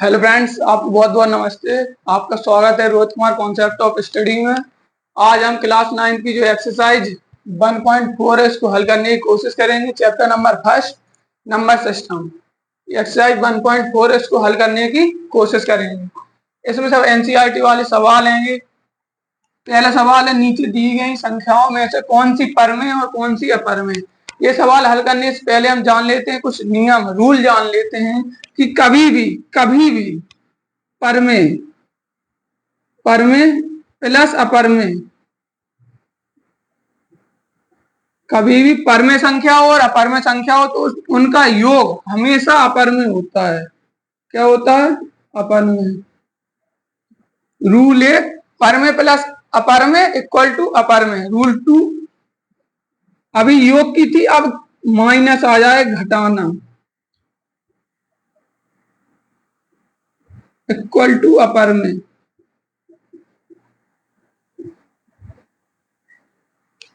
Hello friends, आपको बहुत बहुत नमस्ते। आपका स्वागत है Rohit Kumar concept of study में। आज हम क्लास 9 की जो एक्सरसाइज 1.4 है इसको हल करने की कोशिश करेंगे। Chapter number first, number system. Exercise 1.4 इसको हल करने की कोशिश करेंगे। इसमें सब एनसीईआरटी वाले सवाल हैं। पहला सवाल है, नीचे दी गई संख्याओं में से कौन सी परमें और कौन सी अपरमें। ये सवाल हल करने से पहले हम जान लेते हैं कुछ नियम, रूल जान लेते हैं कि कभी भी परमें परमें प्लस अपरमें, कभी भी परमें संख्या हो और अपरमें संख्या हो तो उनका योग हमेशा अपरमें होता है। क्या होता है? अपरमें। रूल 1, परमें प्लस अपरमें इक्वल टू अपरमें। रूल 2, अभी योग की थी, अब माइनस आ जाए, घटाना, इक्वल टू अपरमें।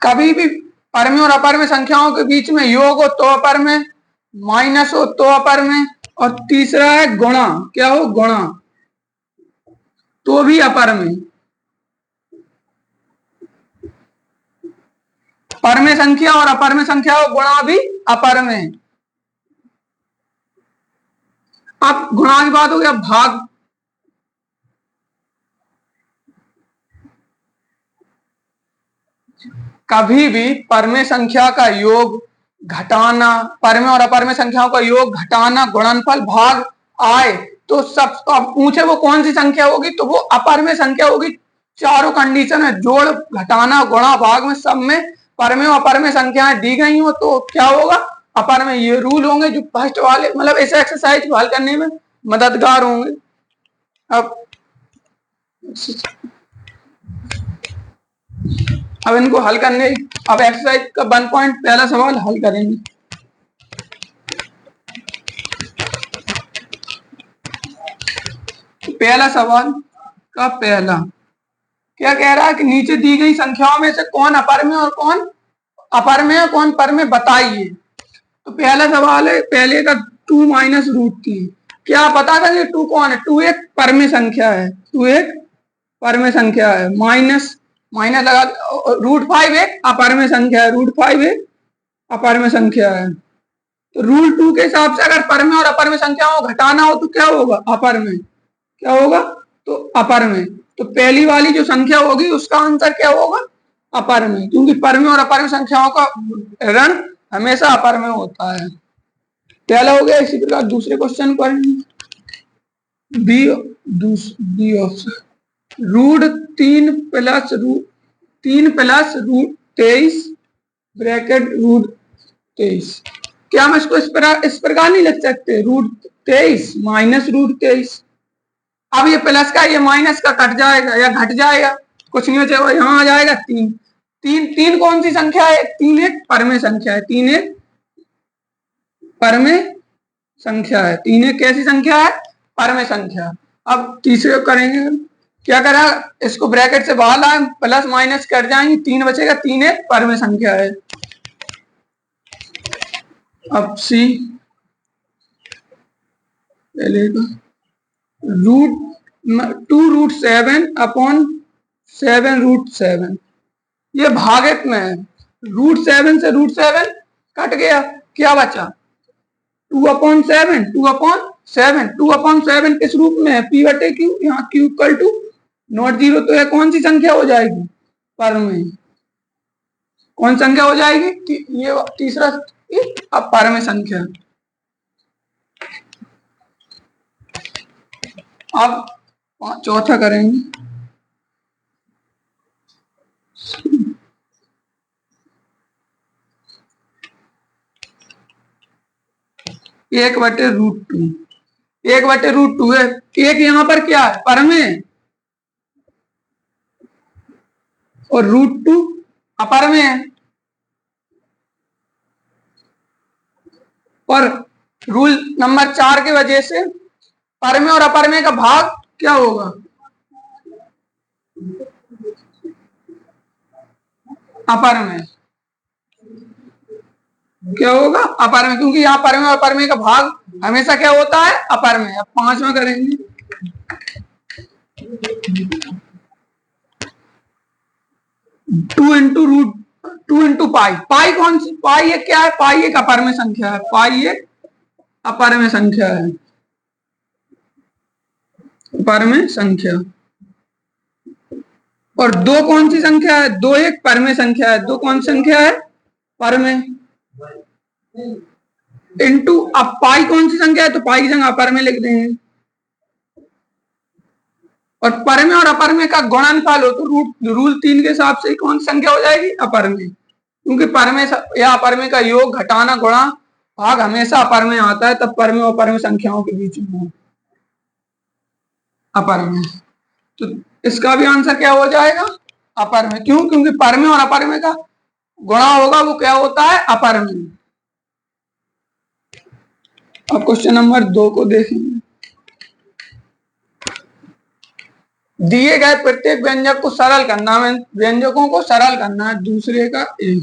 कभी भी परमें और अपरमें संख्याओं के बीच में योग हो तो अपरमें, माइनस हो तो अपरमें, और तीसरा है गुणा। क्या हो? गुणा, तो भी अपरमें। परमें संख्या और अपरमें संख्या हो, गुणा भी अपरमें। अब गुणा की बात हो गया, भाग। कभी भी परमें संख्या का योग घटाना, परमें और अपरमें संख्याओं का योग घटाना, गुणनफल भाग आए तो सब, अब पूछे वो कौन सी संख्या होगी, तो वो अपरमें संख्या होगी। चारों कंडीशन है, जोड़, घटाना, गुणा, भाग में सब में परमें और अपरमें संख्याएं दी गई हो तो क्या होगा? अपरमें। ये रूल होंगे जो फर्स्ट वाले, मतलब इस एक्सरसाइज को हल करने में मददगार होंगे। अब इनको हल करने, अब एक्सरसाइज का 1 पॉइंट पहला सवाल हल करेंगे। पहला सवाल का पहला क्या कह रहा है कि नीचे दी गई संख्याओं में से कौन अपरमें और कौन अपरमें और कौन परमें बताइए। तो पहला सवाल है, पहले का 2 माइनस रूट 3। क्या पता था कि 2 कौन है? 2 एक परमें संख्या है, 2 एक परमें संख्या है। माइनस माइनस लगा, रूट 5 एक अपरमें संख्या है, रूट 5 एक अपरमें संख्या है। तो रूल 2 के हिसाब से अगर परमें और अपरमें संख्याओं को घटाना हो तो क्या होगा? अपरमें। क्या होगा? तो अपरमें। तो पहली वाली जो संख्या होगी उसका आंसर क्या होगा? अपरमें, क्योंकि परमें और अपरमें संख्याओं का ऋण हमेशा अपरमें होता है। पहला हो गया। इसी प्रकार दूसरे क्वेश्चन पर B option, root 3 plus root 23 bracket root 23। क्या हम इसको इस प्रकार नहीं लिख सकते? Root 23 minus root 23। अब ये प्लस का ये माइनस का कट जाएगा या घट जाएगा, कुछ नहीं बचेगा, यहां आ जाएगा 3। 3 कौन सी संख्या है? 3 एक परमें संख्या है, 3 एक परमें संख्या है। 3 एक कैसी संख्या है? परमें संख्या। अब तीसरे करेंगे। क्या करा? इसको ब्रैकेट से बाहर लाए, प्लस माइनस कट जाएंगे, 3 बचेगा, 3 एक परमें संख्या है। अब सी, पहले का रूट 2 रूट 7 अपॉन 7 रूट 7, ये भागित में है। रूट 7 से रूट 7 कट गया, क्या बचा? 2/7, 2/7, 2/7 किस रूप में है? पी बटे क्यू, यहाँ Q equal to not zero, तो यह कौन सी संख्या हो जाएगी? परमें। कौन संख्या हो जाएगी? ये तीसरा, अब परमें संख्या। अब चौथा करेंगे। एक बटे रूट 2, 1/√2 है। एक यहां पर क्या है? परमें, और √2 अपरमें है। और रूल नंबर 4 की वजह से परमें और अपरमें का भाग क्या होगा? अपरमें। क्या होगा? अपरमें, क्योंकि यहाँ परमें और अपरमें का भाग हमेशा क्या होता है, अपर में। अब 5 में करेंगे, 2 इंटू पाई। पाई कौन सी, पाई एक क्या है, पाई एक अपर में संख्या है, पाई एक अपर में संख्या है, अपर में संख्या। और 2 कौन सी संख्या है, 2 एक पर में संख्या है, 2 कौन सी संख्या है, पर में। इंटू, अब पाई कौन सी संख्या है, तो पाई की जगह अपर में लिख देंगे। और पर में और अपर में का गुणनफल हो तो रूल 3 के हिसाब से कौन सी संख्या हो जाएगी, अपर में। क्योंकि पर में या अपर में का योग, घटाना, गुणा, भाग हमेशा अपर में आता है, तब पर में और अपर में संख्याओं के बीच में अपर में। तो इसका भी आंसर क्या हो जाएगा, अपर में। क्यों, क्योंकि पर में और अपर में का गुणा होगा, वो क्या होता है, अपर में। अब क्वेश्चन नंबर 2 को देखेंगे। दिए गए प्रत्येक व्यंजक को सरल करना है, व्यंजकों को सरल करना है, दूसरे का ए।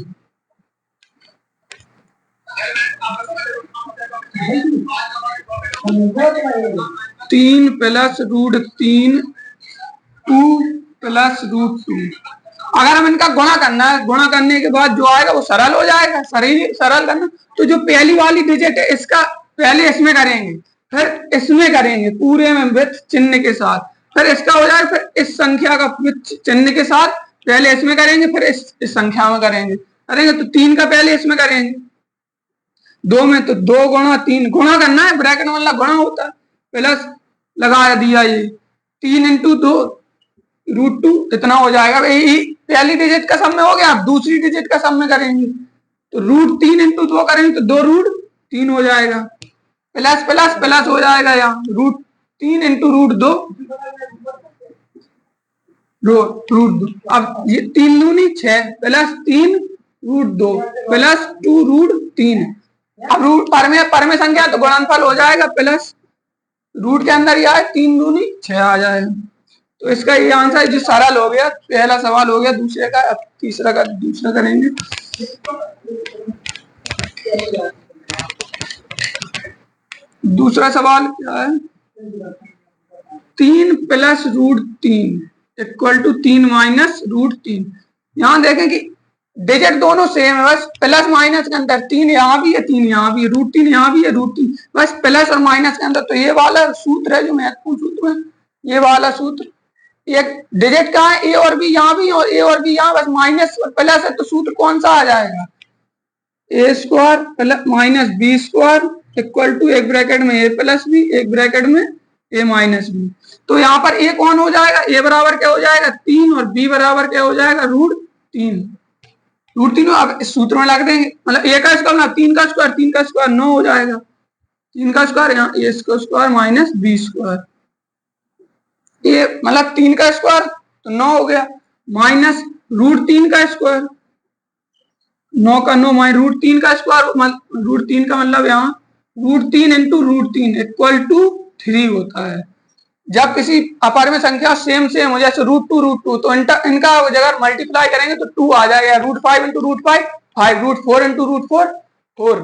तीन प्लस रूट 3 2 प्लस रूट 2। अगर हम इनका गुणा करना है, गुणा करने के बाद जो आएगा वो सरल हो जाएगा। सरल करना तो जो पहली वाली डिजिट है इसका पहले इसमें करेंगे, फिर इसमें करेंगे पूरे में विथ चिन्ह के साथ, फिर इसका हो जाएगा, फिर इस संख्या का विथ चिन्ह के साथ पहले इसमें करेंगे, फिर इस संख्या में करेंगे। तो 3 का पहले इसमें करेंगे, 2 में तो 2 गुणा 3, गुणा करना है, ब्रैकेट में गुणा होता है, प्लस लगा दिया, ये 3 इंटू 2 रूट 2 इतना हो जाएगा। पहली डिजिट का सम में हो गया, अब दूसरी डिजिट का सम में करेंगे तो रूट 3 इंटू 2 करेंगे तो 2 रूट 3 हो जाएगा, प्लस प्लस प्लस हो जाएगा, यहाँ रूट 3 इंटू रूट 2 रूट 2। अब ये 3 दूनी 6 प्लस 3 रूट 2 प्लस 2 रूट 3। अब रूट पर में संख्या तो गुणनफल हो जाएगा, प्लस रूट के अंदर ये आए 3 दूनी 6 आ जाएगा। तो इसका ये आंसर जो सरल हो गया, पहला सवाल हो गया। दूसरे का, अब तीसरा का दूसरा करेंगे। दूसरा सवाल क्या है, 3 plus root 3 equal to 3 minus root 3। यहां देखें कि डिजिट दोनों सेम है, बस प्लस माइनस के अंदर 3 यहाँ भी है, 3 यहाँ भी है, रूट 3 यहाँ भी है, रूट 3, बस प्लस और माइनस के अंदर। तो ये वाला सूत्र है जो महत्वपूर्ण सूत्र है, ये वाला सूत्र। एक डिजिट कहाँ है, ए और बी यहाँ भी, और ए और बी यहाँ, बस माइनस और प्लस है, तो सूत्र कौन सा आ जाएगा, a square plus minus b square equal to एक ब्रैकेट में ए प्लस बी, एक ब्रैकेट में ए माइनस बी। तो यहाँ पर ए कौन हो जाएगा, ए बराबर क्या हो जाएगा 3, और बी बराबर क्या हो जाएगा रूट 3। रूट 3 अब इस सूत्र में लग देंगे, मतलब ए का स्क्वायर ना 3 का स्क्वायर, 3 का स्क्वायर 9 हो जाएगा, 3 का स्क्वायर यहाँ ए स्क्वायर माइनस बी स्क्वायर, ये मतलब 3 का स्क्वायर तो 9 हो गया, माइनस रूट 3 का स्क्वायर, 9 का 9 माइनस रूट 3 का स्क्वायर, रूट 3 का मतलब यहाँ root 3 into root 3 equal to 3 होता है। जब किसी अपर में संख्या सेम सेम हो, जैसे रूट 2 तो इनका अगर मल्टीप्लाई करेंगे तो 2 आ जाएगा, root 5 into root 5 5, root 4 into root 4 4।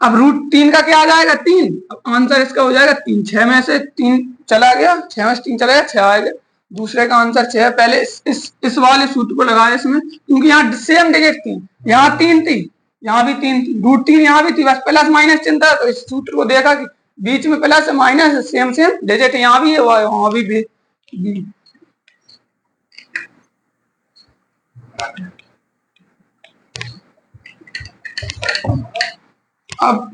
अब रूट 3 का क्या आ जाएगा 3, अब आंसर इसका हो जाएगा 3। 6 में से 3 चला गया, 6 में से 3 चला गया, 6 आ गया, दूसरे का आंसर 6 है। पहले इस वाले सूत्र को लगाया इसमें, क्योंकि यहाँ सेम डिजिट थी, यहाँ 3 थी, यहाँ भी 3 थी, रूट 3 यहाँ भी थी, बस प्लस माइनस चिन्ह था, तो इस सूत्र को देखा कि बीच में plus minus same same digit यहाँ भी है, वहां भी। अब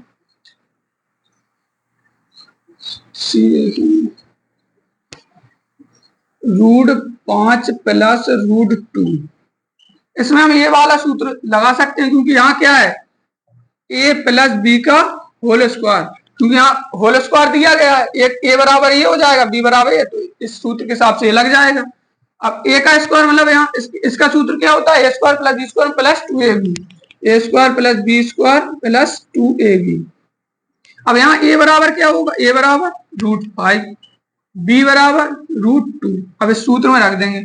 रूट 5 प्लस रूट 2, इसमें हम ये वाला सूत्र लगा सकते हैं, क्योंकि यहाँ क्या है ए प्लस बी का होल स्क्वायर, क्योंकि यहाँ होल स्क्वायर दिया गया है, एक ए बराबर ये हो जाएगा, बी बराबर ये, तो इस सूत्र के हिसाब से ये लग जाएगा। अब ए का स्क्वायर मतलब यहाँ इसका सूत्र क्या होता है, a square plus b square plus 2ab, a square plus b square plus 2ab। अब यहाँ ए बराबर क्या होगा, ए बराबर रूट 5, बी बराबर रूट 2। अब इस सूत्र में रख देंगे,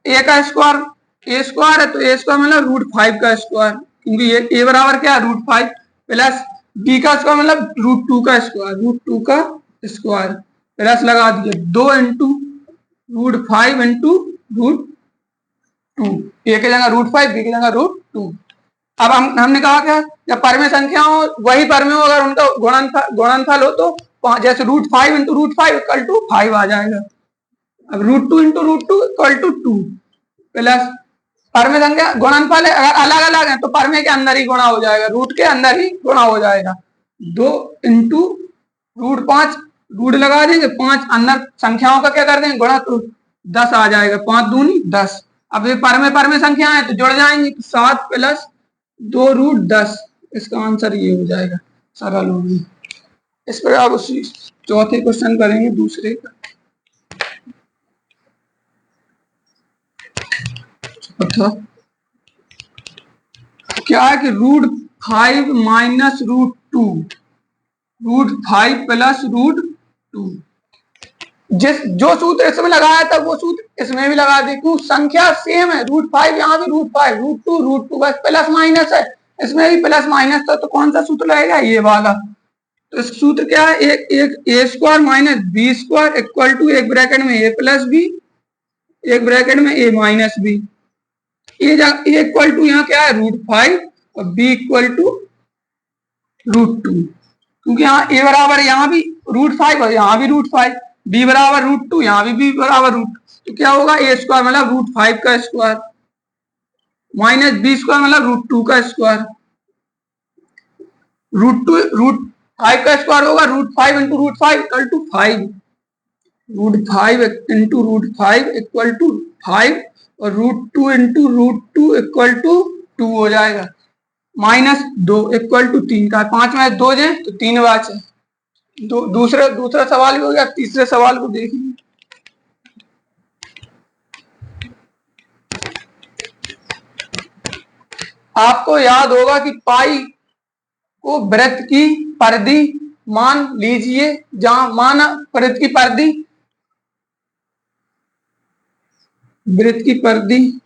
ए का स्क्वायर ए स्क्वायर है, तो ए स्क्वायर मतलब रूट 5 का स्क्वायर, क्योंकि ये ए बराबर क्या है रूट 5 प्लस बी का स्क्वायर मतलब √2 का स्क्वायर, √2 का स्क्वायर प्लस लगा दिए 2 इंटू √5 इंटू √2, ए की जगह √5 बी की जगह √2। अब हमने कहा क्या, जब परमेय संख्या हो वही परमेय हो, अगर उनका गुणनफल हो तो जैसे √5 इंटू √5 इक्वल टू 5 आ जाएगा। अब √2 इंटू √2 इक्वल टू 2 प्लस परमेय संख्या गुणनफल अगर अलग अलग है तो परमेय के अंदर ही गुणा हो जाएगा, रूट के अंदर ही गुणा हो जाएगा। 2 इंटू √5 रूट लगा देंगे, 5 अंदर संख्याओं का क्या कर देंगे गुणा, तो 10 आ जाएगा, 5 दूनी 10। अब ये परमेय संख्या है तो जुड़ जाएंगे, 7 प्लस 2√10, इसका आंसर ये हो जाएगा, सरल होगी। इस पर आप उसी चौथे क्वेश्चन करेंगे दूसरे का। अच्छा क्या है कि √5 माइनस √2, √5 प्लस √2, जो सूत्र इसमें लगाया था वो सूत्र इसमें भी लगा दे, क्यों संख्या सेम है, √5 यहाँ भी √5, √2 बस प्लस माइनस है, इसमें भी प्लस माइनस था, तो कौन सा सूत्र लगेगा, ये वाला। तो सूत्र क्या है, एक a square minus b square equal to एक ब्रैकेट में ए प्लस बी, एक ब्रैकेट में a minus b, a equal to यहाँ क्या है √5 और बी इक्वल टू √2, क्योंकि यहाँ ए बराबर यहाँ भी √5 और यहाँ भी √5, बी बराबर √2 यहाँ भी बी बराबर √2, तो क्या होगा ए स्क्वायर मतलब √5 का स्क्वायर माइनस बी स्क्वायर मतलब √2 का स्क्वायर, √5 का स्क्वायर होगा √5 into √5 equal to 5, √5 into √5 equal to 5 और √2 इंटू √2 इक्वल टू 2 हो जाएगा, -2 इक्वल टू 3 का 5 में 2 जाए तो 3 बचे। दूसरा सवाल भी हो गया, तीसरे सवाल को देखिए। आपको याद होगा कि पाई को वृत्त की परिधि मान लीजिए, जहां माना वृत्त की परिधि, वृत्त की परिधि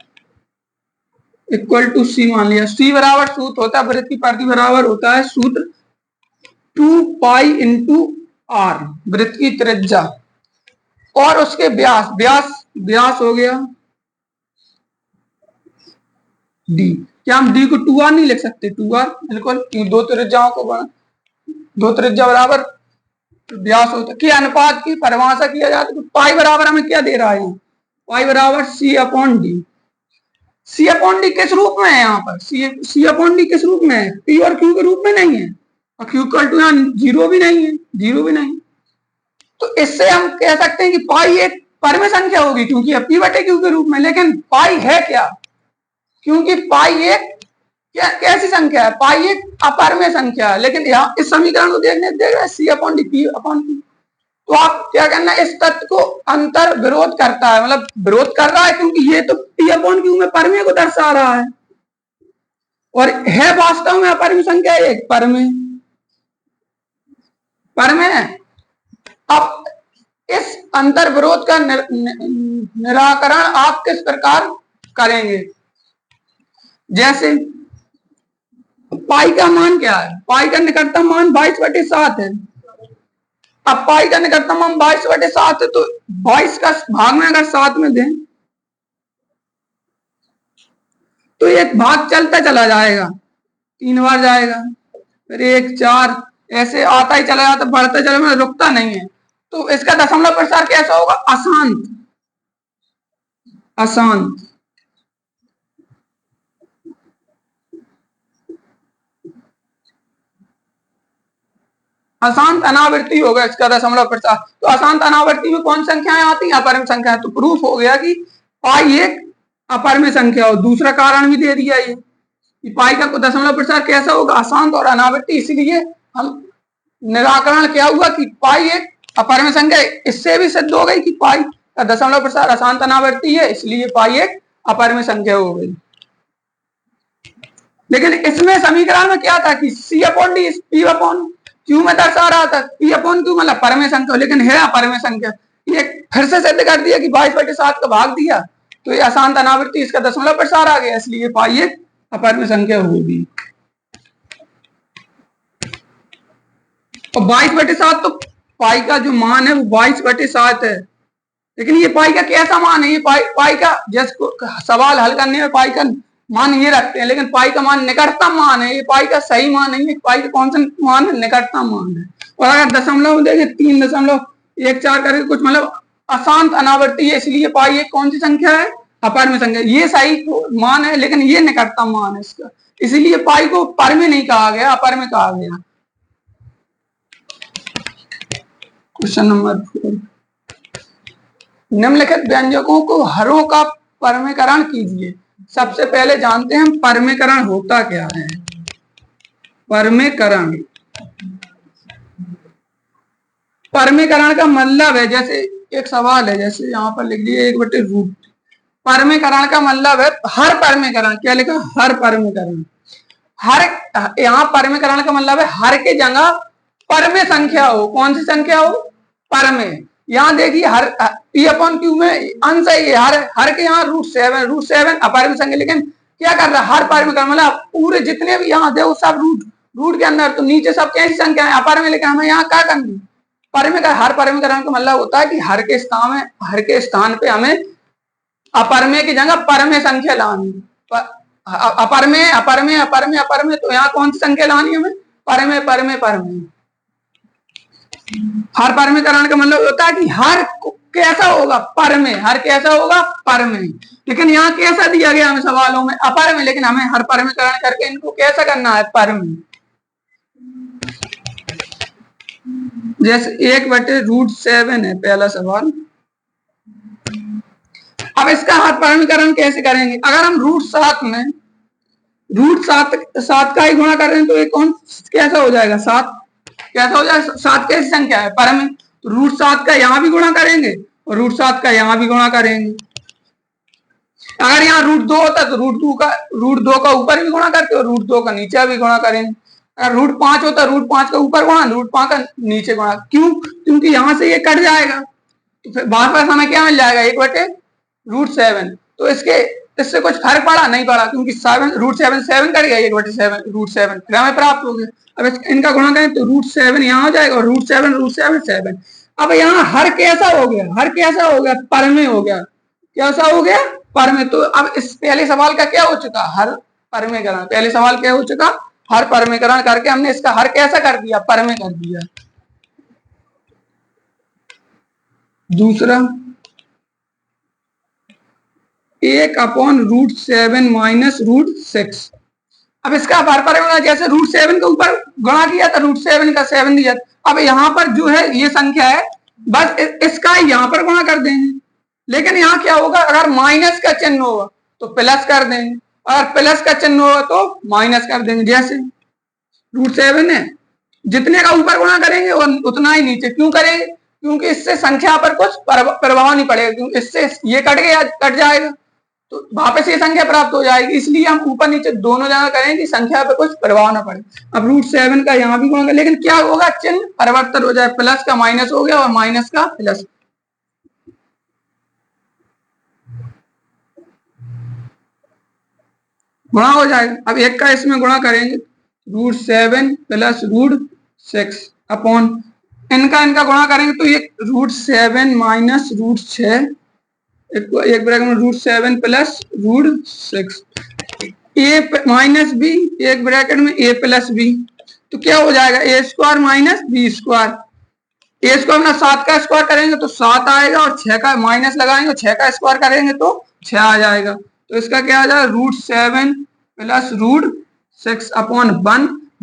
इक्वल टू सी मान लिया, सी बराबर सूत्र होता है, वृत्त की परिधि बराबर होता है सूत्र 2 पाई इंटू आर, वृत्त की त्रिज्या और उसके व्यास हो गया डी। क्या हम डी को 2r नहीं लिख सकते, 2r बिल्कुल, दो त्रिज्याओं को बना, दो त्रिज्या बराबर व्यास होता है, कि अनुपात की परिभाषा किया जाता है तो पाई बराबर हमें क्या दे रहा है, पाई बराबर सी अपॉन डी। सी अपॉन डी किस रूप में है, यहाँ पर सी अपॉन डी किस रूप में है, पी और क्यू के रूप में नहीं है, और क्यू इक्वल टू यहाँ 0 भी नहीं है, 0 भी नहीं, तो इससे हम कह सकते हैं कि पाई एक परमेय संख्या होगी, क्योंकि पी बटे क्यू के रूप में। लेकिन पाई है क्या, क्योंकि पाई एक कैसी संख्या है, पाई एक अपरमेय संख्या है। लेकिन यहाँ इस समीकरण को देखने देख रहे हैं c upon d p upon q, तो आप क्या करना है, इस तत्व को अंतर विरोध करता है, मतलब विरोध कर रहा है, क्योंकि ये तो पी अपॉन क्यू में परमेय को दर्शा रहा है और है वास्तव में अपरमेय संख्या एक परमेय। अब इस अंतर विरोध का निराकरण आप किस प्रकार करेंगे, जैसे पाई का मान क्या है, पाई का निकटतम मान 22/7 है। अब पाई का निकटतम मान 22/7 है, तो 22 का भाग में अगर 7 में दें तो एक भाग चलता चला जाएगा, 3 बार जाएगा, फिर 1 4 ऐसे आता ही चला जाता, बढ़ता चला, मतलब रुकता नहीं है। तो इसका दशमलव प्रसार कैसा होगा, अशांत, अशांत। अशांत अनावृत्ति होगा इसका दशमलव प्रसार। तो अशांत अनावृत्ति में कौन संख्याएं आती हैं, अपरमेय संख्या। तो प्रूफ हो गया कि पाई एक अपरमेय संख्या हो। दूसरा कारण भी दे दिया ये कि पाई का दशमलव प्रसार कैसा होगा, अशांत और अनावृत्ति। इसलिए हम निराकरण क्या हुआ कि पाई एक अपरमेय संख्या, इससे भी सिद्ध हो गई कि पाई का दशमलव प्रसार अशांत अनावृत्ति है, इसलिए पाई एक अपरमेय संख्या हो गई। लेकिन इसमें समीकरण में क्या था कि c upon d p upon q में दर्शा रहा था, पी अपॉन क्यू मतलब परमेय संख्या, लेकिन है अपरमेय संख्या। ये फिर से सिद्ध कर दिया कि 22/7 का भाग दिया तो ये अशांत अनावृत्ति, इसका दशमलव प्रसार आ गया, इसलिए पाई एक अपरमेय संख्या होगी। और 22/7 तो पाई का जो मान है वो 22/7 है, लेकिन ये पाई का कैसा मान है, ये पाई का जैसे सवाल हल करने में पाई का मान ये रखते हैं, लेकिन पाई का मान निकटतम मान है, ये पाई का सही मान नहीं है, पाई का कौन सा मान है, निकटतम मान है। और अगर दशमलव देखे 3.14 करके कुछ मतलब अशांत अनावर्ती है, इसलिए पाई एक कौन सी संख्या है, अपर में संख्या, ये सही मान है लेकिन ये निकटतम मान है इसका, इसीलिए पाई को पर में नहीं कहा गया, अपर में कहा गया। क्वेश्चन नंबर 4, निम्नलिखित व्यंजकों को हरों का परमीकरण कीजिए। सबसे पहले जानते हैं हम परमीकरण होता क्या है। परमीकरण, परमीकरण का मतलब है, जैसे एक सवाल है, जैसे यहाँ पर लिख दिए 1/√। परमीकरण का मतलब है हर परमीकरण, क्या लिखा, हर परमीकरण, हर, यहाँ परमीकरण का मतलब है हर के जगह पर में संख्या हो, कौन सी संख्या हो, पर में। यहाँ देखिए हर P/Q में अंश है ये, हर के यहाँ √7 अपर में संख्या, लेकिन क्या कर रहा है, हर परमीकरण मतलब पूरे जितने भी यहाँ देखो सब रूट के अंदर, तो नीचे सब कैसी संख्या है, अपर में, लेकिन हमें यहाँ क्या करनी, परमीकरण। हर परमीकरण का मतलब होता है कि हर के स्थान पे हमें अपर में की जगह पर में संख्या लानी, अपर में, तो यहाँ कौन सी संख्या लानी हमें, पर में। हर परमीकरण का मतलब होता है कि हर कैसा होगा, पर में, हर कैसा होगा, पर में, लेकिन यहाँ कैसा दिया गया हमें सवालों में, अपर में, लेकिन हमें हर परमीकरण करके इनको कैसा करना है, पर में। जैसे 1/√7 है पहला सवाल। अब इसका हर परमीकरण कैसे करेंगे, अगर हम √7 में √7 का ही गुणा कर रहे हैं तो ये कौन कैसा हो जाएगा, 7 कैसा हो जाएगा, 7 कैसी संख्या है, पर में, तो √7 का यहाँ भी गुणा करेंगे और √7 का यहाँ भी गुणा करेंगे। अगर यहाँ √2 होता तो √2 का ऊपर भी गुणा करते और √2 का नीचे भी गुणा करेंगे। अगर √5 होता √5 का ऊपर गुणा, √5 का नीचे गुणा, क्यों, क्योंकि यहाँ से ये कट जाएगा, तो फिर वापस हमें क्या मिल जाएगा, 1/√7। तो इससे कुछ फर्क पड़ा, नहीं पड़ा, क्योंकि √7 कट गया, 1/7 फिर हमें प्राप्त हो गया। अब इनका गुणा करें तो √7 यहाँ हो जाएगा और √7 अब यहाँ हर कैसा हो गया, पर में हो गया, कैसा हो गया, पर में। तो अब इस पहले सवाल का क्या हो चुका, हर परमीकरण, पहले सवाल क्या हो चुका, हर परमीकरण करके हमने इसका हर कैसा कर दिया, पर में कर दिया। दूसरा 1/√7 - √6। अब इसका हर परमीकरण जैसे √7 के ऊपर गुणा किया था, √7 का 7 दिया, अब यहाँ पर जो है ये संख्या है, बस इसका यहाँ पर गुणा कर देंगे, लेकिन यहाँ क्या होगा, अगर माइनस का चिन्ह होगा तो प्लस कर देंगे, अगर प्लस का चिन्ह होगा तो माइनस कर देंगे। जैसे √7 है, जितने का ऊपर गुणा करेंगे उतना ही नीचे, क्यों करेंगे, क्योंकि इससे संख्या पर कुछ प्रभाव नहीं पड़ेगा, क्योंकि इससे ये कट जाएगा तो वापस ये संख्या प्राप्त हो जाएगी, इसलिए हम ऊपर नीचे दोनों जगह करें कि संख्या पे कुछ प्रभाव ना पड़े। अब √7 का यहाँ भी गुणा, लेकिन क्या होगा, चिन्ह परिवर्तन हो जाए, प्लस का माइनस हो गया और माइनस का प्लस। गुणा हो जाएगा। अब एक का इसमें गुणा करेंगे, √7 + √6 अपॉन इनका गुणा करेंगे तो ये √7 - √6, एक ब्रैकेट में √7 + √6, a माइनस b, एक ब्रैकेट में a + b, तो क्या हो जाएगा, a² - b², a² अपना 7 का स्क्वायर करेंगे तो 7 आएगा और 6 का माइनस लगाएंगे, 6 का स्क्वायर करेंगे तो 6 आ जाएगा, तो इसका क्या आ जाएगा, √7 + √6 अपॉन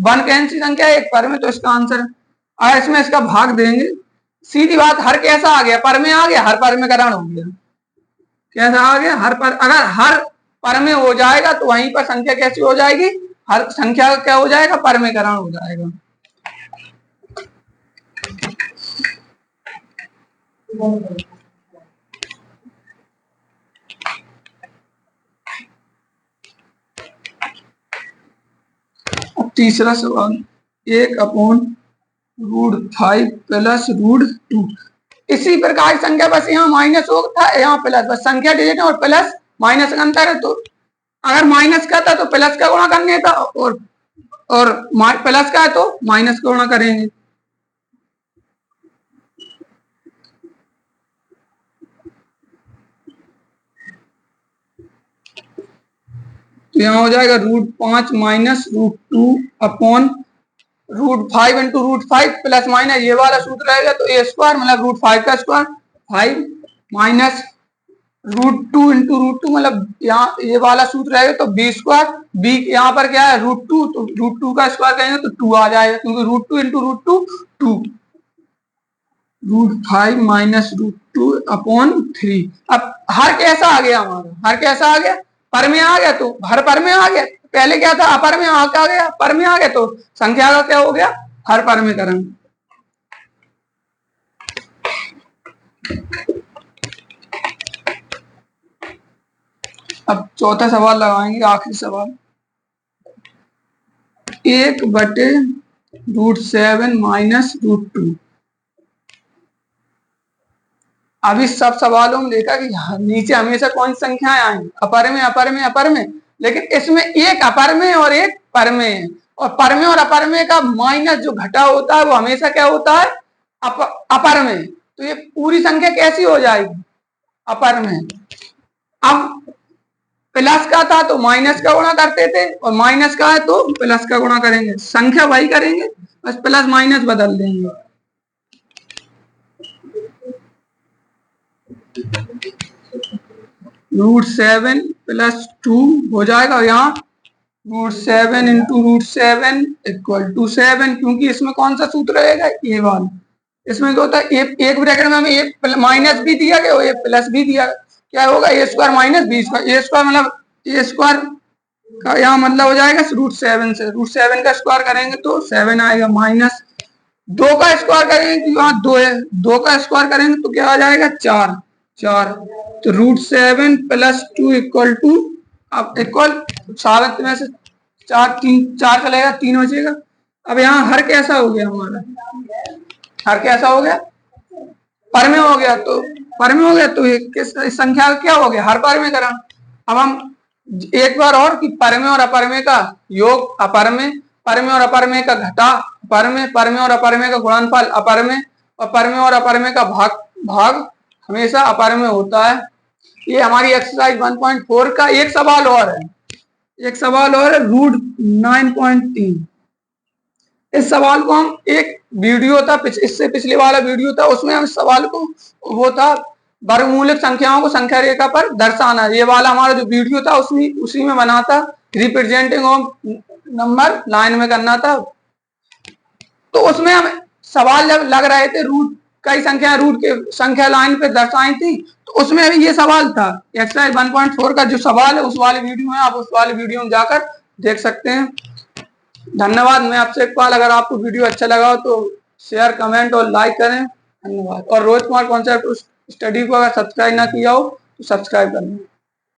1 कैसी संख्या है, एक पर में, तो इसका आंसर है। इसमें इसका भाग देंगे, सीधी बात, हर कैसा आ गया, पर में आ गया, हर परमीकरण हो गया, कैसा आ गया, हर पर, अगर हर पर में हो जाएगा तो वहीं पर संख्या कैसी हो जाएगी, हर संख्या क्या हो जाएगा, परमीकरण हो जाएगा। अब तीसरा सवाल, 1/√5 + √2। इसी प्रकार संख्या, बस यहाँ माइनस होता है, यहाँ प्लस, बस संख्या डिजिट और प्लस माइनस का अंतर है, तो अगर माइनस का था तो प्लस का गुणा करने था और प्लस का है तो माइनस का गुणा करेंगे। तो यहाँ हो जाएगा √5 minus √2 upon √5 into √5 plus minus ये वाला सूत्र रहेगा तो a स्क्वायर मतलब √5 का स्क्वायर 5 माइनस √2 इंटू √2 मतलब यहाँ ये वाला सूत्र रहेगा तो b स्क्वायर, b यहाँ पर क्या है √2 तो √2 का स्क्वायर करेंगे तो 2 आ जाएगा क्योंकि √2 इंटू √2 2 √5 माइनस √2 अपॉन 3। अब हर कैसा आ गया हमारा, हर कैसा आ गया पर में आ गया तो हर पर में आ गया, पहले क्या था अपर में आ गया पर में आ गया तो संख्या का क्या हो गया हर पर में करेंगे। अब चौथा सवाल लगाएंगे, आखिरी सवाल 1/√7 माइनस √2। अब इस सब सवालों में देखा कि नीचे हमेशा कौन सी संख्याएं आई अपर में अपर में अपर में, लेकिन इसमें एक अपर में और एक पर में है और पर में और अपर में का माइनस जो घटा होता है वो हमेशा क्या होता है अपर में। तो ये पूरी संख्या कैसी हो जाएगी अपर में। अब प्लस का था तो माइनस का गुणा करते थे और माइनस का है तो प्लस का गुणा करेंगे, संख्या वही करेंगे बस प्लस माइनस बदल देंगे। √7 प्लस 2 हो जाएगा और यहाँ √7 इंटू √7 इक्वल टू 7 क्योंकि इसमें कौन सा सूत्र रहेगा ये वाला। इसमें क्या होता है एक ब्रैकेट में हमें एक माइनस भी दिया गया और एक प्लस भी दिया, क्या होगा a square minus b square, a square मतलब a स्क्वायर का यहाँ मतलब हो जाएगा √7 से √7 का स्क्वायर करेंगे तो 7 आएगा माइनस 2 का स्क्वायर करेंगे तो यहाँ 2 है, 2 का स्क्वायर करेंगे तो क्या आ जाएगा 4 तो √7 प्लस 2 इक्वल टू अब इक्वल 7 में से 4 चलेगा 3 बचेगा। अब यहाँ हर कैसा हो गया हमारा, हर कैसा हो गया पर में हो गया तो पर में हो गया तो किस संख्या क्या हो गया हर पर में करा। अब हम एक बार और कि पर में और अपर में का योग अपर में, पर में और अपर में का घटा पर में और अपर में का गुणनफल अपर में और पर में और अपर में का भाग हमेशा अपर में होता है। ये हमारी एक्सरसाइज 1.4 का एक सवाल और है, एक सवाल और है √9.3। इस सवाल को हम एक वीडियो था इससे पिछले वाला वीडियो था उसमें हम इस सवाल को वो था वर्गमूलिक संख्याओं को संख्या रेखा पर दर्शाना, ये वाला हमारा जो वीडियो था उसी में बना था रिप्रेजेंटिंग ऑफ नंबर लाइन में करना था। तो उसमें हम सवाल जब लग रहे थे कई संख्या रूट के संख्या लाइन पे दर्शाई थी तो उसमें भी ये सवाल था एक्सरसाइज 1.4 का जो सवाल है उस वाले वीडियो में, आप उस वाले वीडियो में जाकर देख सकते हैं। धन्यवाद। मैं आपसे एक बार अगर आपको वीडियो अच्छा लगा हो तो शेयर कमेंट और लाइक करें। धन्यवाद। और रोहित कुमार कॉन्सेप्ट स्टडी को अगर सब्सक्राइब ना किया हो तो सब्सक्राइब करना।